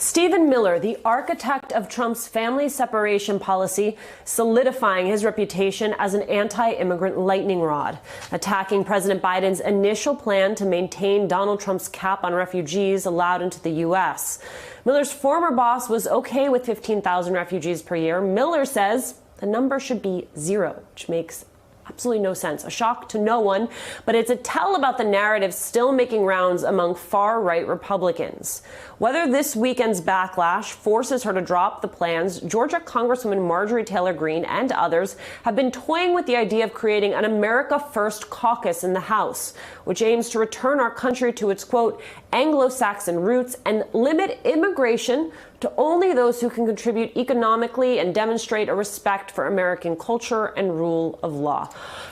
Stephen Miller, the architect of Trump's family separation policy, solidifying his reputation as an anti-immigrant lightning rod, attacking President Biden's initial plan to maintain Donald Trump's cap on refugees allowed into the U.S. Miller's former boss was okay with 15,000 refugees per year. Miller says the number should be 0, which makes absolutely no sense. A shock to no one, but it's a tell about the narrative still making rounds among far-right Republicans. Whether this weekend's backlash forces her to drop the plans, Georgia Congresswoman Marjorie Taylor Greene and others have been toying with the idea of creating an America First caucus in the House, which aims to return our country to its, quote, Anglo-Saxon roots and limit immigration to only those who can contribute economically and demonstrate a respect for American culture and rule of law.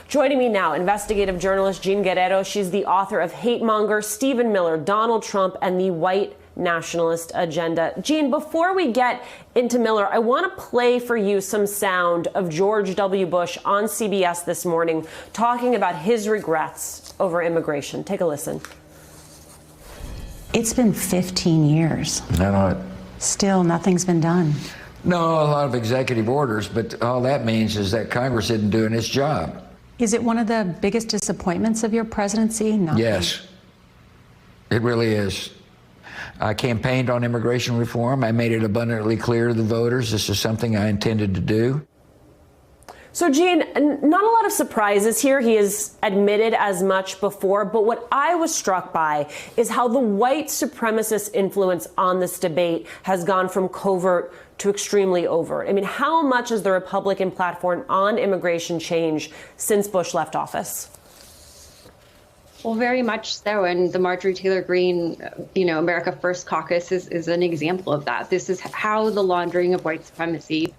Joining me now, investigative journalist Jean Guerrero. She's the author of Hate Monger, Stephen Miller, Donald Trump, and the White Nationalist Agenda. Jean, before we get into Miller, I want to play for you some sound of George W. Bush on CBS this morning talking about his regrets over immigration. Take a listen. It's been 15 years. I know it. Still, nothing's been done. No, a lot of executive orders, but all that means is that Congress isn't doing its job. Is it one of the biggest disappointments of your presidency? Nothing. Yes, it really is. I campaigned on immigration reform. I made it abundantly clear to the voters this is something I intended to do. So, Jean, not a lot of surprises here. He has admitted as much before. But what I was struck by is how the white supremacist influence on this debate has gone from covert to extremely overt. I mean, how much has the Republican platform on immigration changed since Bush left office? Well, very much so. And the Marjorie Taylor Greene, America First caucus is an example of that. This is how the laundering of white supremacy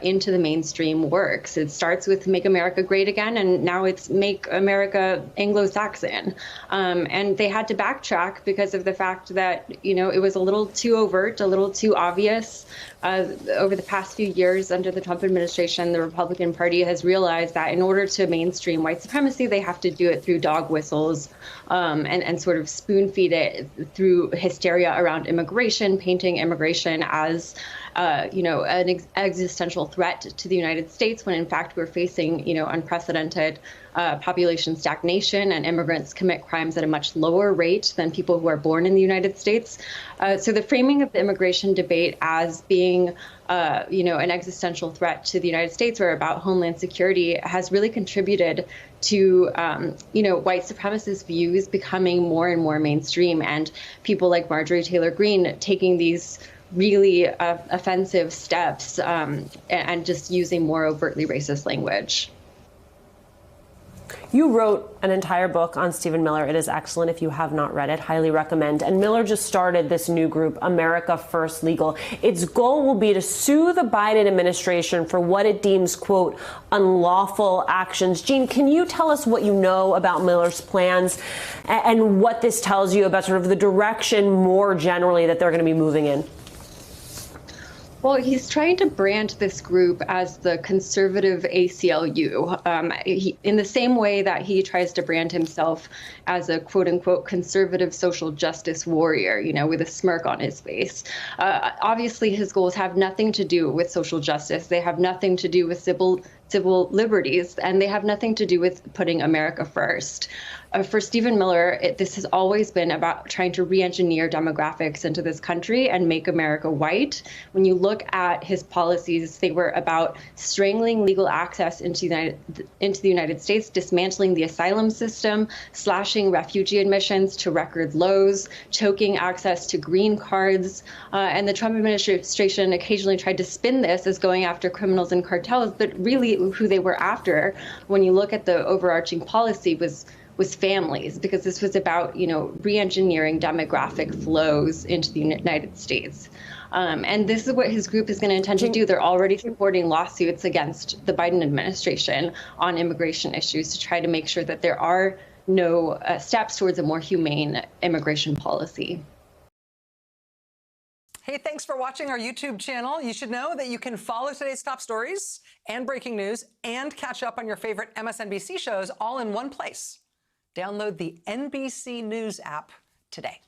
into the mainstream works. It starts with Make America Great Again, and now it's Make America Anglo-Saxon. And they had to backtrack because of the fact that, it was a little too overt, a little too obvious. Over the past few years under the Trump administration, the Republican Party has realized that in order to mainstream white supremacy, they have to do it through dog whistles and sort of spoon feed it through hysteria around immigration, painting immigration as an existential threat to the United States, when in fact we're facing, unprecedented population stagnation, and immigrants commit crimes at a much lower rate than people who are born in the United States. So the framing of the immigration debate as being, an existential threat to the United States or about homeland security has really contributed to, white supremacist views becoming more and more mainstream, and people like Marjorie Taylor Greene taking these really offensive steps and just using more overtly racist language. You wrote an entire book on Stephen Miller. It is excellent. If you have not read it, highly recommend. And Miller just started this new group, America First Legal. Its goal will be to sue the Biden administration for what it deems, quote, unlawful actions. Jean, can you tell us what you know about Miller's plans and what this tells you about sort of the direction more generally that they're going to be moving in? Well, he's trying to brand this group as the conservative ACLU, in the same way that he tries to brand himself as a quote unquote conservative social justice warrior, with a smirk on his face. Obviously, his goals have nothing to do with social justice. They have nothing to do with civil liberties, and they have nothing to do with putting America first. For Stephen Miller, this has always been about trying to re-engineer demographics into this country and make America white. When you look at his policies, they were about strangling legal access into the United States, dismantling the asylum system, slashing refugee admissions to record lows, choking access to green cards. And the Trump administration occasionally tried to spin this as going after criminals and cartels, but really who they were after, when you look at the overarching policy, was families, because this was about, re-engineering demographic flows into the United States. And this is what his group is going to intend to do. They're already supporting lawsuits against the Biden administration on immigration issues to try to make sure that there are no steps towards a more humane immigration policy. Hey, thanks for watching our YouTube channel. You should know that you can follow today's top stories and breaking news and catch up on your favorite MSNBC shows all in one place. Download the NBC News app today.